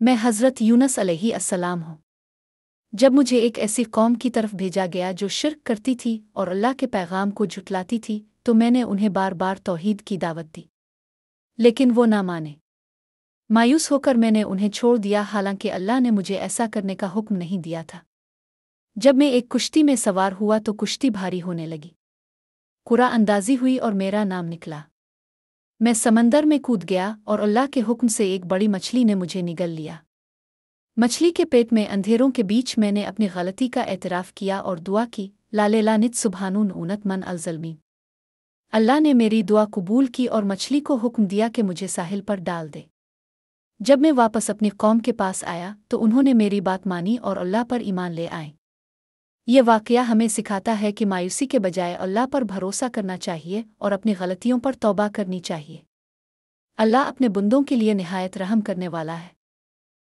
میں حضرت یونس علیہ السلام ہوں۔ جب مجھے ایک ایسی قوم کی طرف بھیجا گیا جو شرک کرتی تھی اور اللہ کے پیغام کو جھٹلاتی تھی تو میں نے انہیں بار بار توحید کی دعوت دی، لیکن وہ نہ مانے۔ مایوس ہو کر میں نے انہیں چھوڑ دیا، حالانکہ اللہ نے مجھے ایسا کرنے کا حکم نہیں دیا تھا۔ جب میں ایک کشتی میں سوار ہوا تو کشتی بھاری ہونے لگی، قرآن اندازی ہوئی اور میرا نام نکلا۔ میں سمندر میں کود گیا اور اللہ کے حکم سے ایک بڑی مچھلی نے مجھے نگل لیا۔ مچھلی کے پیٹ میں اندھیروں کے بیچ میں نے اپنی غلطی کا اعتراف کیا اور دعا کی، لاللانت سبحانون اونت من الظلمین۔ اللہ نے میری دعا قبول کی اور مچھلی کو حکم دیا کہ مجھے ساحل پر ڈال دے۔ جب میں واپس اپنی قوم کے پاس آیا تو انہوں نے میری بات مانی اور اللہ پر ایمان لے آئے۔ یہ واقعہ ہمیں سکھاتا ہے کہ مایوسی کے بجائے اللہ پر بھروسہ کرنا چاہیے اور اپنی غلطیوں پر توبہ کرنی چاہیے۔ اللہ اپنے بندوں کے لیے نہایت رحم کرنے والا ہے۔